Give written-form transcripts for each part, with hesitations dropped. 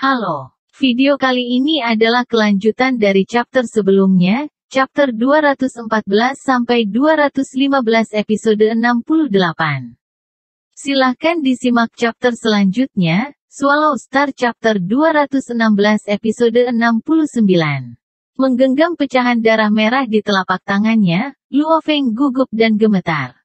Halo, video kali ini adalah kelanjutan dari chapter sebelumnya, chapter 214 sampai 215 episode 68. Silahkan disimak chapter selanjutnya, Swallow Star chapter 216 episode 69. Menggenggam pecahan darah merah di telapak tangannya, Luo Feng gugup dan gemetar.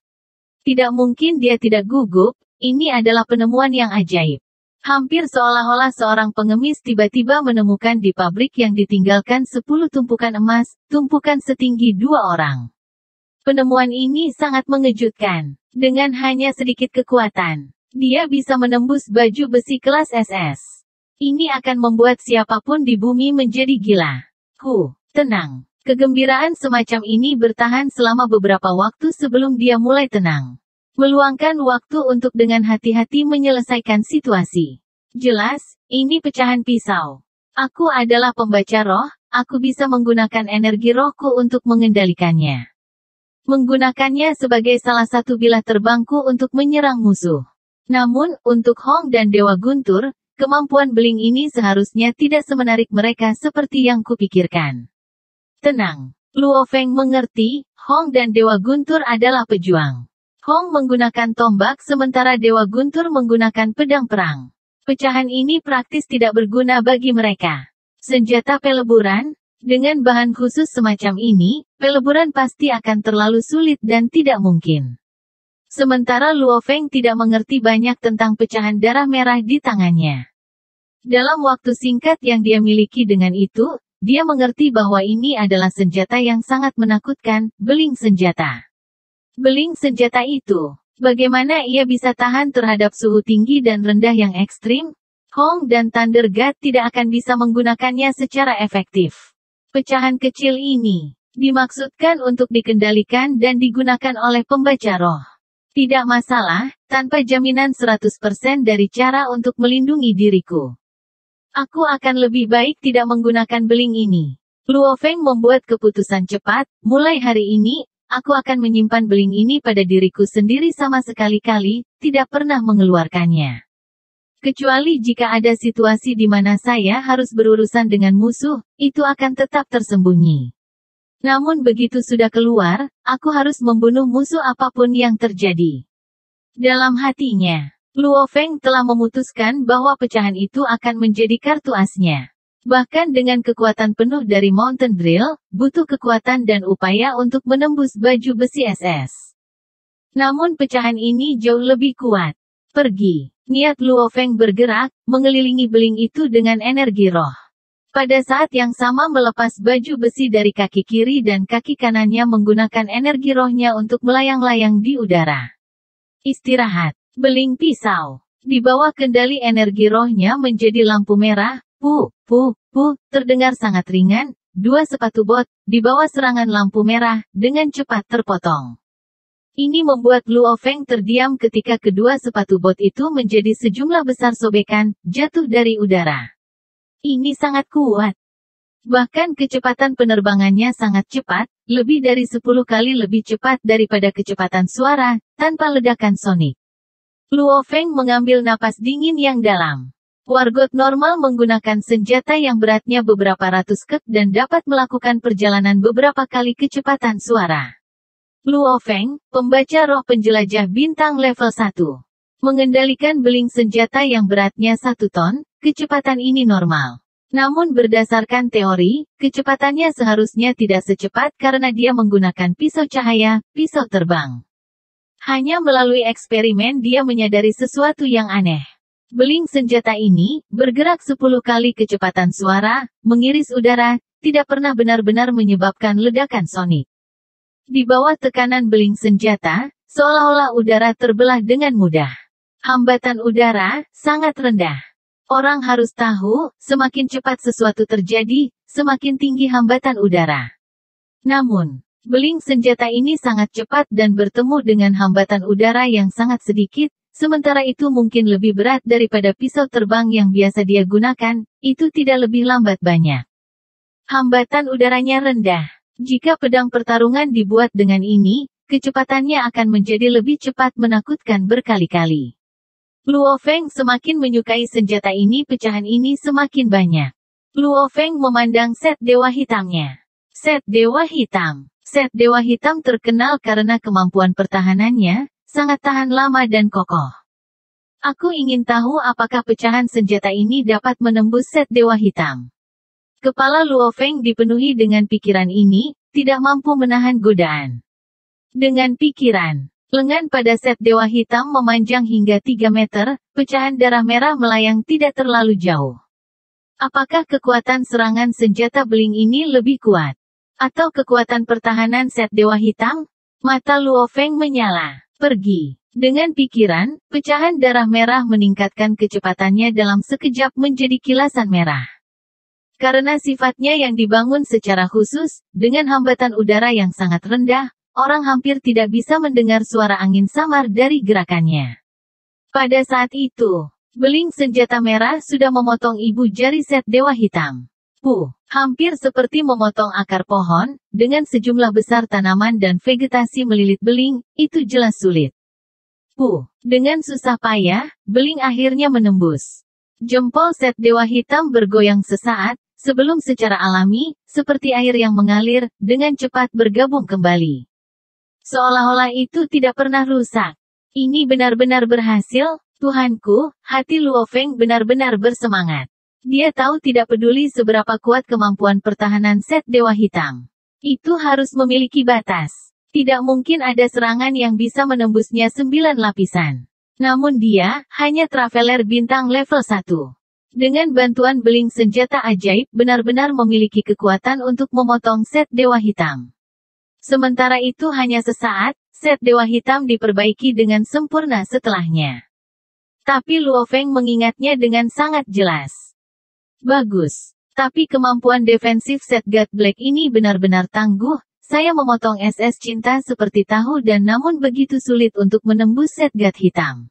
Tidak mungkin dia tidak gugup, ini adalah penemuan yang ajaib. Hampir seolah-olah seorang pengemis tiba-tiba menemukan di pabrik yang ditinggalkan 10 tumpukan emas, tumpukan setinggi 2 orang. Penemuan ini sangat mengejutkan. Dengan hanya sedikit kekuatan, dia bisa menembus baju besi kelas SS. Ini akan membuat siapapun di bumi menjadi gila. Tenang. Kegembiraan semacam ini bertahan selama beberapa waktu sebelum dia mulai tenang. Meluangkan waktu untuk dengan hati-hati menyelesaikan situasi. Jelas, ini pecahan pisau. Aku adalah pembaca roh, aku bisa menggunakan energi rohku untuk mengendalikannya. Menggunakannya sebagai salah satu bilah terbangku untuk menyerang musuh. Namun, untuk Hong dan Dewa Guntur, kemampuan beling ini seharusnya tidak semenarik mereka seperti yang kupikirkan. Tenang. Luo Feng mengerti, Hong dan Dewa Guntur adalah pejuang. Hong menggunakan tombak sementara Dewa Guntur menggunakan pedang perang. Pecahan ini praktis tidak berguna bagi mereka. Senjata peleburan, dengan bahan khusus semacam ini, peleburan pasti akan terlalu sulit dan tidak mungkin. Sementara Luo Feng tidak mengerti banyak tentang pecahan darah merah di tangannya. Dalam waktu singkat yang dia miliki dengan itu, dia mengerti bahwa ini adalah senjata yang sangat menakutkan, beling senjata. Beling senjata itu, bagaimana ia bisa tahan terhadap suhu tinggi dan rendah yang ekstrim? Hong dan Thunder God tidak akan bisa menggunakannya secara efektif. Pecahan kecil ini dimaksudkan untuk dikendalikan dan digunakan oleh pembaca roh. Tidak masalah, tanpa jaminan 100% dari cara untuk melindungi diriku. Aku akan lebih baik tidak menggunakan beling ini. Luo Feng membuat keputusan cepat, mulai hari ini, aku akan menyimpan beling ini pada diriku sendiri sama sekali-kali, tidak pernah mengeluarkannya. Kecuali jika ada situasi di mana saya harus berurusan dengan musuh, itu akan tetap tersembunyi. Namun begitu sudah keluar, aku harus membunuh musuh apapun yang terjadi. Dalam hatinya, Luo Feng telah memutuskan bahwa pecahan itu akan menjadi kartu asnya. Bahkan dengan kekuatan penuh dari Mountain Drill, butuh kekuatan dan upaya untuk menembus baju besi SS. Namun pecahan ini jauh lebih kuat. Pergi. Niat Luo Feng bergerak, mengelilingi beling itu dengan energi roh. Pada saat yang sama melepas baju besi dari kaki kiri dan kaki kanannya menggunakan energi rohnya untuk melayang-layang di udara. Istirahat. Beling pisau. Di bawah kendali energi rohnya menjadi lampu merah, terdengar sangat ringan, 2 sepatu bot, di bawah serangan lampu merah, dengan cepat terpotong. Ini membuat Luo Feng terdiam ketika kedua sepatu bot itu menjadi sejumlah besar sobekan, jatuh dari udara. Ini sangat kuat. Bahkan kecepatan penerbangannya sangat cepat, lebih dari 10 kali lebih cepat daripada kecepatan suara, tanpa ledakan sonik. Luo Feng mengambil napas dingin yang dalam. Wargot normal menggunakan senjata yang beratnya beberapa ratus kek dan dapat melakukan perjalanan beberapa kali kecepatan suara. Luo Feng, pembaca roh penjelajah bintang level 1. Mengendalikan beling senjata yang beratnya 1 ton, kecepatan ini normal. Namun berdasarkan teori, kecepatannya seharusnya tidak secepat karena dia menggunakan pisau cahaya, pisau terbang. Hanya melalui eksperimen dia menyadari sesuatu yang aneh. Beling senjata ini, bergerak 10 kali kecepatan suara, mengiris udara, tidak pernah benar-benar menyebabkan ledakan sonik. Di bawah tekanan beling senjata, seolah-olah udara terbelah dengan mudah. Hambatan udara, sangat rendah. Orang harus tahu, semakin cepat sesuatu terjadi, semakin tinggi hambatan udara. Namun, beling senjata ini sangat cepat dan bertemu dengan hambatan udara yang sangat sedikit, sementara itu mungkin lebih berat daripada pisau terbang yang biasa dia gunakan, itu tidak lebih lambat banyak. Hambatan udaranya rendah. Jika pedang pertarungan dibuat dengan ini, kecepatannya akan menjadi lebih cepat menakutkan berkali-kali. Luo Feng semakin menyukai senjata ini. Pecahan ini semakin banyak. Luo Feng memandang set dewa hitamnya. Set dewa hitam. Set dewa hitam terkenal karena kemampuan pertahanannya, sangat tahan lama dan kokoh. Aku ingin tahu apakah pecahan senjata ini dapat menembus set dewa hitam. Kepala Luo Feng dipenuhi dengan pikiran ini, tidak mampu menahan godaan. Dengan pikiran, lengan pada set dewa hitam memanjang hingga 3 meter, pecahan darah merah melayang tidak terlalu jauh. Apakah kekuatan serangan senjata beling ini lebih kuat? Atau kekuatan pertahanan set dewa hitam? Mata Luo Feng menyala. Pergi. Dengan pikiran, pecahan darah merah meningkatkan kecepatannya dalam sekejap menjadi kilasan merah. Karena sifatnya yang dibangun secara khusus, dengan hambatan udara yang sangat rendah, orang hampir tidak bisa mendengar suara angin samar dari gerakannya. Pada saat itu, beling senjata merah sudah memotong ibu jari set dewa hitam. Hampir seperti memotong akar pohon, dengan sejumlah besar tanaman dan vegetasi melilit beling, itu jelas sulit. Dengan susah payah, beling akhirnya menembus. Jempol set dewa hitam bergoyang sesaat, sebelum secara alami, seperti air yang mengalir, dengan cepat bergabung kembali. Seolah-olah itu tidak pernah rusak. Ini benar-benar berhasil, Tuhanku. Hati Luo Feng benar-benar bersemangat. Dia tahu tidak peduli seberapa kuat kemampuan pertahanan set dewa hitam. Itu harus memiliki batas. Tidak mungkin ada serangan yang bisa menembusnya 9 lapisan. Namun dia, hanya traveler bintang level 1. Dengan bantuan beling senjata ajaib benar-benar memiliki kekuatan untuk memotong set dewa hitam. Sementara itu hanya sesaat, set dewa hitam diperbaiki dengan sempurna setelahnya. Tapi Luo Feng mengingatnya dengan sangat jelas. Bagus. Tapi kemampuan defensif set God Black ini benar-benar tangguh. Saya memotong SS cinta seperti tahu dan namun begitu sulit untuk menembus set God hitam.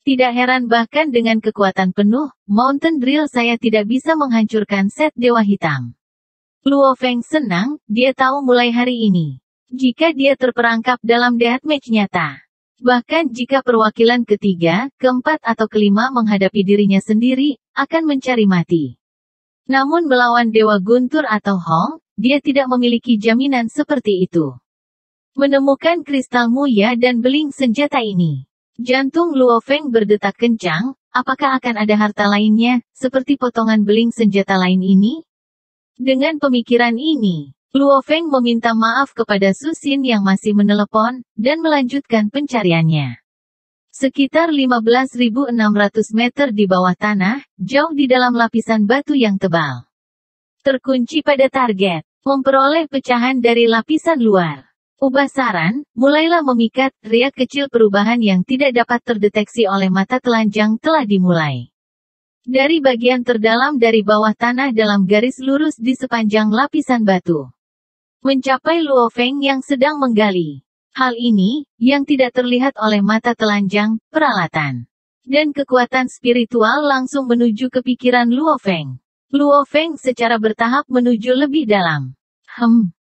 Tidak heran bahkan dengan kekuatan penuh, Mountain Drill saya tidak bisa menghancurkan set dewa hitam. Luo Feng senang, dia tahu mulai hari ini. Jika dia terperangkap dalam deathmatch nyata. Bahkan jika perwakilan ketiga, keempat atau kelima menghadapi dirinya sendiri, akan mencari mati. Namun melawan Dewa Guntur atau Hong, dia tidak memiliki jaminan seperti itu. Menemukan kristal muya dan beling senjata ini. Jantung Luo Feng berdetak kencang, apakah akan ada harta lainnya, seperti potongan beling senjata lain ini? Dengan pemikiran ini, Luo Feng meminta maaf kepada Su Xin yang masih menelepon, dan melanjutkan pencariannya. Sekitar 15.600 meter di bawah tanah, jauh di dalam lapisan batu yang tebal. Terkunci pada target, memperoleh pecahan dari lapisan luar. Ubah saran, mulailah memikat, riak kecil perubahan yang tidak dapat terdeteksi oleh mata telanjang telah dimulai. Dari bagian terdalam dari bawah tanah dalam garis lurus di sepanjang lapisan batu. Mencapai Luo Feng yang sedang menggali. Hal ini, yang tidak terlihat oleh mata telanjang, peralatan, dan kekuatan spiritual langsung menuju ke pikiran Luo Feng. Luo Feng secara bertahap menuju lebih dalam.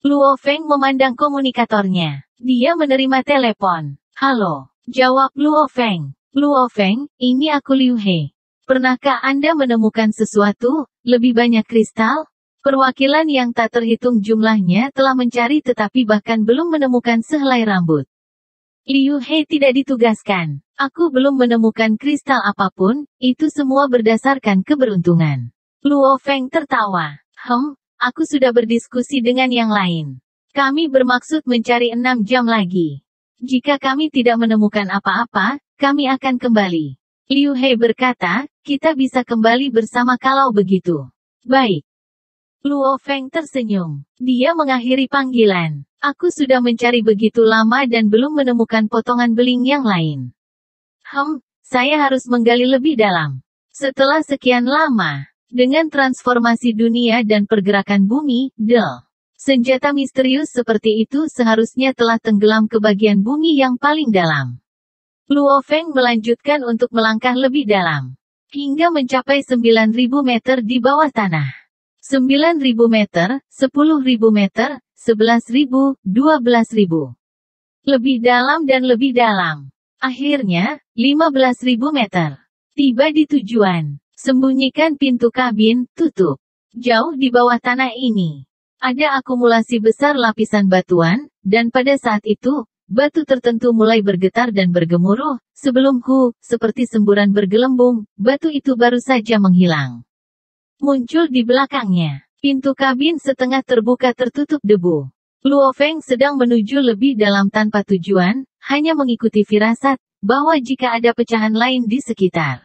Luo Feng memandang komunikatornya. Dia menerima telepon. Halo, jawab Luo Feng. Luo Feng, ini aku Liu He. Pernahkah Anda menemukan sesuatu, lebih banyak kristal? Perwakilan yang tak terhitung jumlahnya telah mencari tetapi bahkan belum menemukan sehelai rambut. Liu He tidak ditugaskan. Aku belum menemukan kristal apapun, itu semua berdasarkan keberuntungan. Luo Feng tertawa. Aku sudah berdiskusi dengan yang lain. Kami bermaksud mencari 6 jam lagi. Jika kami tidak menemukan apa-apa, kami akan kembali. Liu He berkata, kita bisa kembali bersama kalau begitu. Baik. Luo Feng tersenyum. Dia mengakhiri panggilan. Aku sudah mencari begitu lama dan belum menemukan potongan beling yang lain. Saya harus menggali lebih dalam. Setelah sekian lama, dengan transformasi dunia dan pergerakan bumi, senjata misterius seperti itu seharusnya telah tenggelam ke bagian bumi yang paling dalam. Luo Feng melanjutkan untuk melangkah lebih dalam. Hingga mencapai 9.000 meter di bawah tanah. 9.000 meter, 10.000 meter, 11.000, 12.000. Lebih dalam dan lebih dalam. Akhirnya, 15.000 meter. Tiba di tujuan. Sembunyikan pintu kabin, tutup. Jauh di bawah tanah ini. Ada akumulasi besar lapisan batuan, dan pada saat itu, batu tertentu mulai bergetar dan bergemuruh, sebelum seperti semburan bergelembung, batu itu baru saja menghilang. Muncul di belakangnya. Pintu kabin setengah terbuka tertutup debu. Luo Feng sedang menuju lebih dalam tanpa tujuan, hanya mengikuti firasat, bahwa jika ada pecahan lain di sekitar,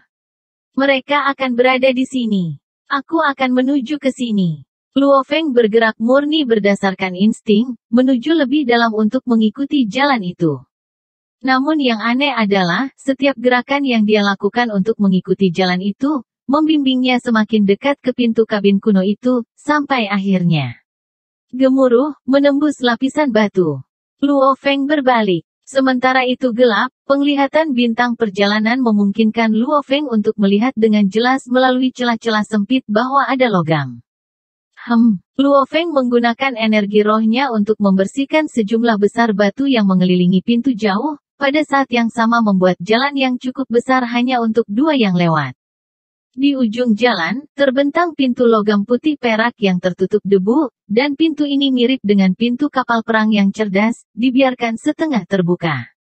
mereka akan berada di sini. Aku akan menuju ke sini. Luo Feng bergerak murni berdasarkan insting, menuju lebih dalam untuk mengikuti jalan itu. Namun yang aneh adalah, setiap gerakan yang dia lakukan untuk mengikuti jalan itu, membimbingnya semakin dekat ke pintu kabin kuno itu, sampai akhirnya gemuruh, menembus lapisan batu. Luo Feng berbalik. Sementara itu gelap, penglihatan bintang perjalanan memungkinkan Luo Feng untuk melihat dengan jelas melalui celah-celah sempit bahwa ada logam. Luo Feng menggunakan energi rohnya untuk membersihkan sejumlah besar batu yang mengelilingi pintu jauh, pada saat yang sama membuat jalan yang cukup besar hanya untuk dua yang lewat. Di ujung jalan, terbentang pintu logam putih perak yang tertutup debu, dan pintu ini mirip dengan pintu kapal perang yang cerdas, dibiarkan setengah terbuka.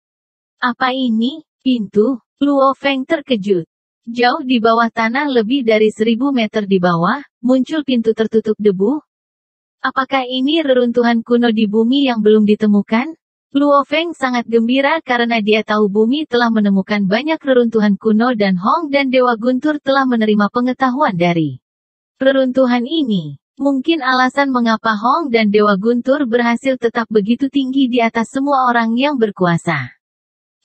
Apa ini? Pintu? Luo Feng terkejut. Jauh di bawah tanah lebih dari 1000 meter di bawah, muncul pintu tertutup debu. Apakah ini reruntuhan kuno di bumi yang belum ditemukan? Luo Feng sangat gembira karena dia tahu bumi telah menemukan banyak reruntuhan kuno dan Hong dan Dewa Guntur telah menerima pengetahuan dari reruntuhan ini. Mungkin alasan mengapa Hong dan Dewa Guntur berhasil tetap begitu tinggi di atas semua orang yang berkuasa.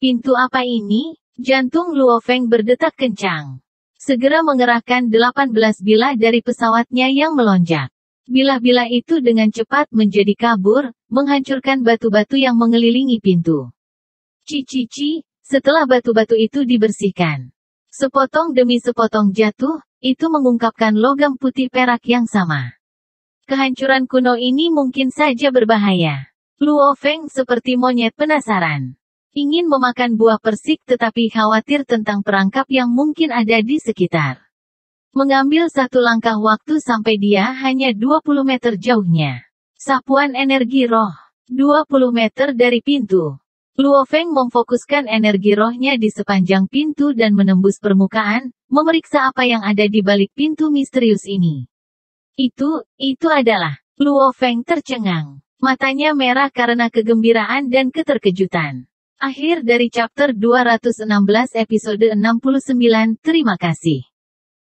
Pintu apa ini? Jantung Luo Feng berdetak kencang. Segera mengerahkan 18 bilah dari pesawatnya yang melonjak. Bilah-bilah itu dengan cepat menjadi kabur, menghancurkan batu-batu yang mengelilingi pintu. Setelah batu-batu itu dibersihkan, sepotong demi sepotong jatuh, itu mengungkapkan logam putih perak yang sama. Kehancuran kuno ini mungkin saja berbahaya. Luo Feng seperti monyet penasaran. Ingin memakan buah persik tetapi khawatir tentang perangkap yang mungkin ada di sekitar. Mengambil satu langkah waktu sampai dia hanya 20 meter jauhnya. Sapuan energi roh. 20 meter dari pintu. Luo Feng memfokuskan energi rohnya di sepanjang pintu dan menembus permukaan, memeriksa apa yang ada di balik pintu misterius ini. Itu adalah. Luo Feng tercengang. Matanya merah karena kegembiraan dan keterkejutan. Akhir dari chapter 216 episode 69. Terima kasih.